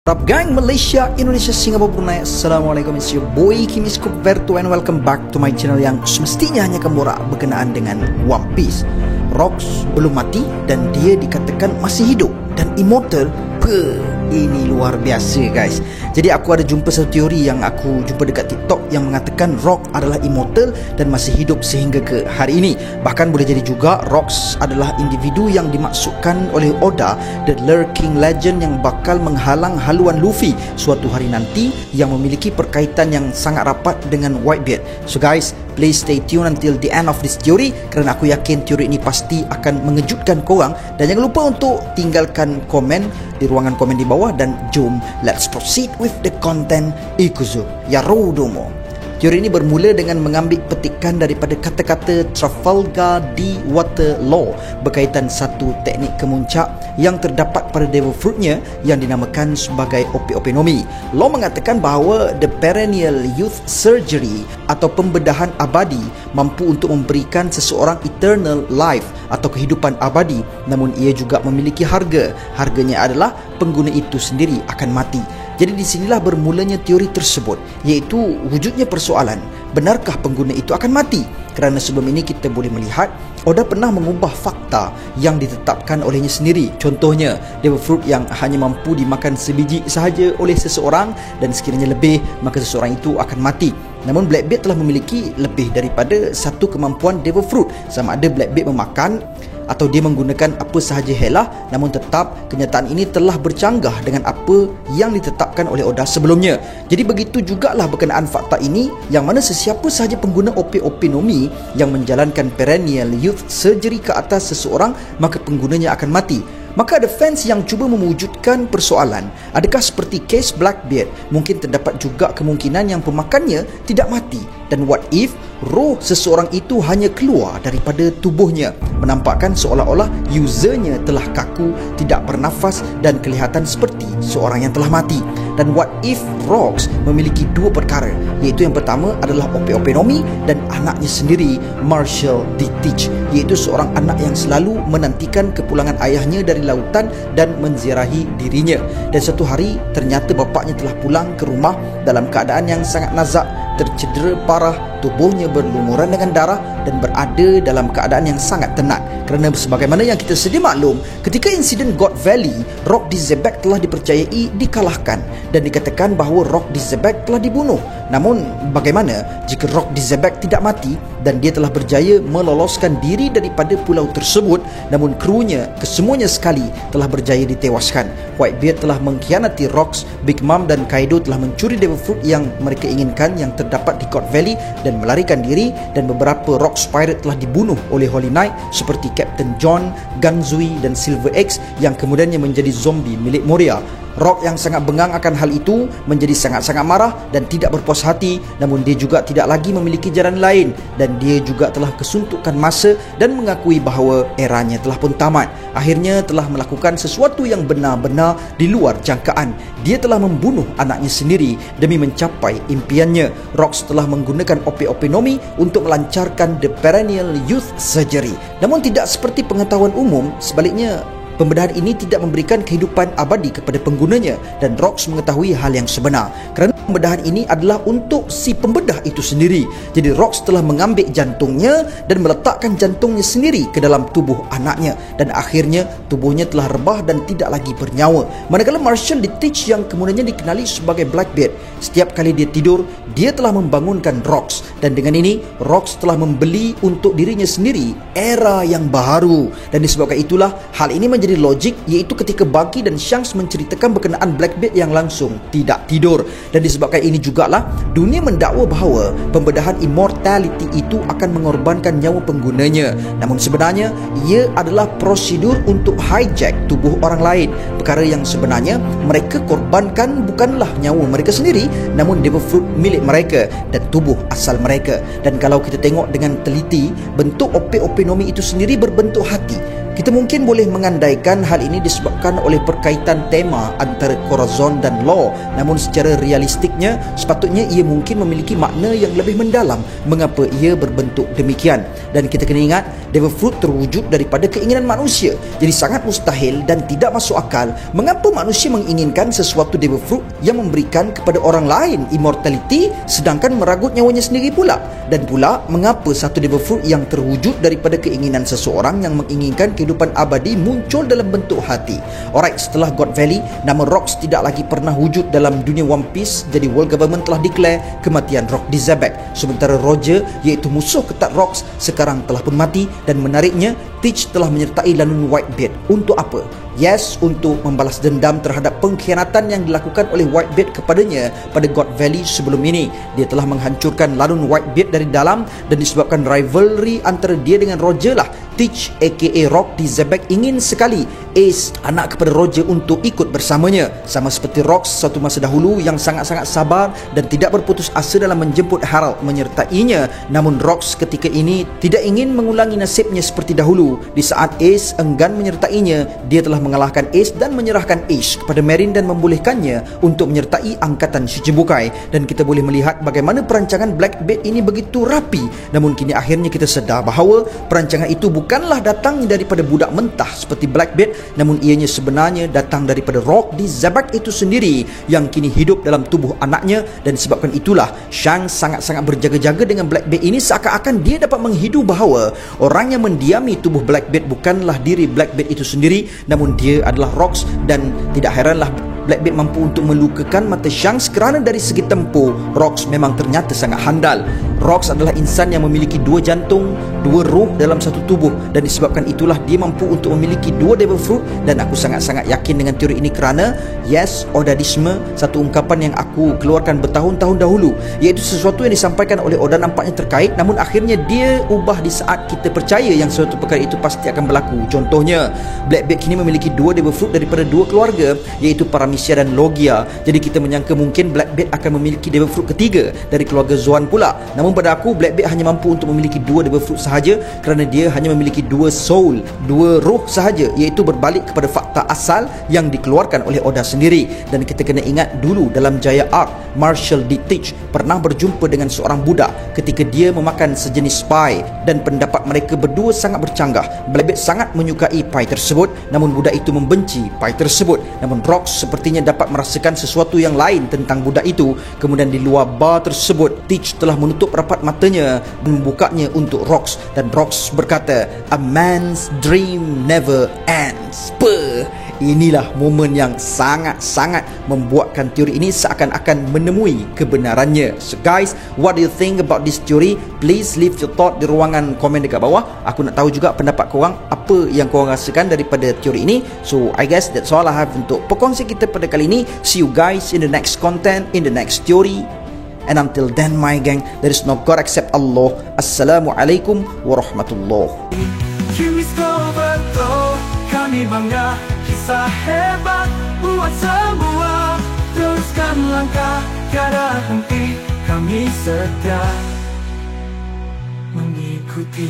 Rap Gang Malaysia, Indonesia, Singapura, Brunei. Assalamualaikum, it's your boy Kimis Verto and welcome back to my channel yang semestinya hanya kemurah berkenaan dengan One Piece. Rocks belum mati dan dia dikatakan masih hidup dan immortal. Ini luar biasa guys. Jadi aku ada jumpa satu teori yang aku jumpa dekat TikTok yang mengatakan Rock adalah immortal dan masih hidup sehingga ke hari ini. Bahkan boleh jadi juga Rocks adalah individu yang dimaksudkan oleh Oda, the lurking legend yang bakal menghalang haluan Luffy suatu hari nanti, yang memiliki perkaitan yang sangat rapat dengan Whitebeard. So guys, please stay tune until the end of this theory kerana aku yakin teori ini pasti akan mengejutkan korang. Dan jangan lupa untuk tinggalkan komen di ruangan komen di bawah dan jom let's proceed with the content. Ikuzo Yarodomo. Teori ini bermula dengan mengambil petikan daripada kata-kata Trafalgar Deepwater Law berkaitan satu teknik kemuncak yang terdapat pada Devil Fruitnya yang dinamakan sebagai Ope-Ope-Nomi. Law mengatakan bahawa the perennial youth surgery atau pembedahan abadi mampu untuk memberikan seseorang eternal life atau kehidupan abadi, namun ia juga memiliki harga. Harganya adalah pengguna itu sendiri akan mati. Jadi di sinilah bermulanya teori tersebut, iaitu wujudnya persoalan, benarkah pengguna itu akan mati? Kerana sebelum ini kita boleh melihat Oda pernah mengubah fakta yang ditetapkan olehnya sendiri. Contohnya, Devil Fruit yang hanya mampu dimakan sebiji sahaja oleh seseorang dan sekiranya lebih, maka seseorang itu akan mati. Namun Blackbeard telah memiliki lebih daripada satu kemampuan Devil Fruit. Sama ada Blackbeard memakan atau dia menggunakan apa sahaja helah, namun tetap kenyataan ini telah bercanggah dengan apa yang ditetapkan oleh Oda sebelumnya. Jadi begitu jugalah berkenaan fakta ini, yang mana sesiapa sahaja pengguna Ope-Ope-Nomi yang menjalankan perennial youth surgery ke atas seseorang, maka penggunanya akan mati. Maka ada fans yang cuba mewujudkan persoalan, adakah seperti kes Blackbeard, mungkin terdapat juga kemungkinan yang pemakannya tidak mati. Dan what if roh seseorang itu hanya keluar daripada tubuhnya, menampakkan seolah-olah usernya telah kaku, tidak bernafas dan kelihatan seperti seorang yang telah mati. Dan what if Rocks memiliki dua perkara, iaitu yang pertama adalah Ope-Ope-Nomi dan anaknya sendiri, Marshall D. Teach, iaitu seorang anak yang selalu menantikan kepulangan ayahnya dari lautan dan menziarahi dirinya. Dan satu hari ternyata bapaknya telah pulang ke rumah dalam keadaan yang sangat nazak, tercedera parah, tubuhnya berlumuran dengan darah dan berada dalam keadaan yang sangat tenat. Kerana sebagaimana yang kita sedia maklum, ketika insiden God Valley, Rock D. Zebek telah dipercayai dikalahkan dan dikatakan bahawa Rock D. Zebek telah dibunuh. Namun bagaimana jika Rock D. Zebek tidak mati dan dia telah berjaya meloloskan diri daripada pulau tersebut, namun krunya kesemuanya sekali telah berjaya ditewaskan? Whitebeard telah mengkhianati Rocks, Big Mom dan Kaido telah mencuri Devil Fruit yang mereka inginkan yang terdapat di God Valley dan melarikan diri, dan beberapa Rocks Pirate telah dibunuh oleh Holy Knight seperti Captain John, Ganzui dan Silver X yang kemudiannya menjadi zombie milik Moria. Rock yang sangat bengang akan hal itu menjadi sangat-sangat marah dan tidak berpuas hati, namun dia juga tidak lagi memiliki jalan lain dan dia juga telah kesuntukan masa dan mengakui bahawa eranya telah pun tamat. Akhirnya telah melakukan sesuatu yang benar-benar di luar jangkaan. Dia telah membunuh anaknya sendiri demi mencapai impiannya. Rock telah menggunakan Ope-Ope-Nomi untuk melancarkan the perennial youth surgery. Namun tidak seperti pengetahuan umum, sebaliknya pembedahan ini tidak memberikan kehidupan abadi kepada penggunanya, dan Rocks mengetahui hal yang sebenar kerana pembedahan ini adalah untuk si pembedah itu sendiri. Jadi Rocks telah mengambil jantungnya dan meletakkan jantungnya sendiri ke dalam tubuh anaknya, dan akhirnya tubuhnya telah rebah dan tidak lagi bernyawa. Manakala Marshall D. Teach yang kemudiannya dikenali sebagai Blackbeard, setiap kali dia tidur, dia telah membangunkan Rocks, dan dengan ini Rocks telah membeli untuk dirinya sendiri era yang baru. Dan disebabkan itulah hal ini menjadi logik, iaitu ketika Bucky dan Shanks menceritakan berkenaan Blackbeard yang langsung tidak tidur. Dan disebabkan ini jugalah dunia mendakwa bahawa pembedahan immortality itu akan mengorbankan nyawa penggunanya. Namun sebenarnya ia adalah prosedur untuk hijack tubuh orang lain. Perkara yang sebenarnya mereka korbankan bukanlah nyawa mereka sendiri, namun Devil Fruit milik mereka dan tubuh asal mereka. Dan kalau kita tengok dengan teliti, bentuk Ope-Ope-Nomi itu sendiri berbentuk hati. Kita mungkin boleh mengandaikan hal ini disebabkan oleh perkaitan tema antara Corazon dan Law, namun secara realistiknya sepatutnya ia mungkin memiliki makna yang lebih mendalam mengapa ia berbentuk demikian. Dan kita kena ingat, devil fruit terwujud daripada keinginan manusia. Jadi sangat mustahil dan tidak masuk akal mengapa manusia menginginkan sesuatu devil fruit yang memberikan kepada orang lain immortality sedangkan meragut nyawanya sendiri pula. Dan pula mengapa satu devil fruit yang terwujud daripada keinginan seseorang yang menginginkan kehidupan abadi muncul dalam bentuk hati. Alright, setelah God Valley, nama Rox tidak lagi pernah wujud dalam dunia One Piece. Jadi world government telah declare kematian Rock di Zebek. Sementara Roger, iaitu musuh ketat Rox, sekarang telah pun mati. Dan menariknya, Teach telah menyertai Lanun Whitebeard. Untuk apa? Yes, untuk membalas dendam terhadap pengkhianatan yang dilakukan oleh Whitebeard kepadanya pada God Valley sebelum ini. Dia telah menghancurkan Lanun Whitebeard dari dalam, dan disebabkan rivalry antara dia dengan Roger lah, Teach aka Rock di Zebek ingin sekali Ace, anak kepada Roger, untuk ikut bersamanya. Sama seperti Rox suatu masa dahulu yang sangat-sangat sabar dan tidak berputus asa dalam menjemput Harold menyertainya. Namun Rox ketika ini tidak ingin mengulangi nasibnya seperti dahulu. Di saat Ace enggan menyertainya, dia telah mengalahkan Ace dan menyerahkan Ace kepada Marine dan membolehkannya untuk menyertai angkatan Shichibukai. Dan kita boleh melihat bagaimana perancangan Blackbeard ini begitu rapi. Namun kini akhirnya kita sedar bahawa perancangan itu bukanlah datang daripada budak mentah seperti Blackbeard, namun ianya sebenarnya datang daripada Rock di Zebek itu sendiri yang kini hidup dalam tubuh anaknya. Dan sebabkan itulah Shanks sangat-sangat berjaga-jaga dengan Blackbeard ini, seakan-akan dia dapat menghidu bahawa orang yang mendiami tubuh Blackbeard bukanlah diri Blackbeard itu sendiri, namun dia adalah Rox. Dan tidak heranlah Blackbeard mampu untuk melukakan mata Shanks kerana dari segi tempoh Rox memang ternyata sangat handal. Rox adalah insan yang memiliki dua jantung, dua roh dalam satu tubuh, dan disebabkan itulah dia mampu untuk memiliki dua devil fruit. Dan aku sangat-sangat yakin dengan teori ini kerana yes, Odadisme, satu ungkapan yang aku keluarkan bertahun-tahun dahulu, iaitu sesuatu yang disampaikan oleh Oda nampaknya terkait, namun akhirnya dia ubah di saat kita percaya yang suatu perkara itu pasti akan berlaku. Contohnya, Blackbeard kini memiliki dua devil fruit daripada dua keluarga, iaitu Paramecia dan Logia. Jadi kita menyangka mungkin Blackbeard akan memiliki devil fruit ketiga dari keluarga Zoan pula. Namun pada aku, Blackbeard hanya mampu untuk memiliki dua devil fruit sahaja kerana dia hanya memiliki dua soul, dua roh sahaja, iaitu berbalik kepada fakta asal yang dikeluarkan oleh Oda sendiri. Dan kita kena ingat dulu dalam Jaya Arc, Marshall D. Teach pernah berjumpa dengan seorang budak ketika dia memakan sejenis pie, dan pendapat mereka berdua sangat bercanggah. Blackbeard sangat menyukai pie tersebut, namun budak itu membenci pie tersebut. Namun Rox sepertinya dapat merasakan sesuatu yang lain tentang budak itu. Kemudian di luar bar tersebut, Teach telah menutup rapat matanya dan membukanya untuk Rox, dan Rox berkata, "A man's dream never ends." Inilah momen yang sangat-sangat membuatkan teori ini seakan-akan menemui kebenarannya. So guys, what do you think about this theory? Please leave your thought di ruangan komen dekat bawah. Aku nak tahu juga pendapat korang, apa yang korang rasakan daripada teori ini. So I guess that's all I have untuk perkongsi kita pada kali ini. See you guys in the next content, in the next theory. And until then my gang, there is no God except Allah. Assalamualaikum warahmatullahi. Kami bangga, kisah hebat buat semua. Teruskan langkah, tiada henti. Kami setia mengikuti.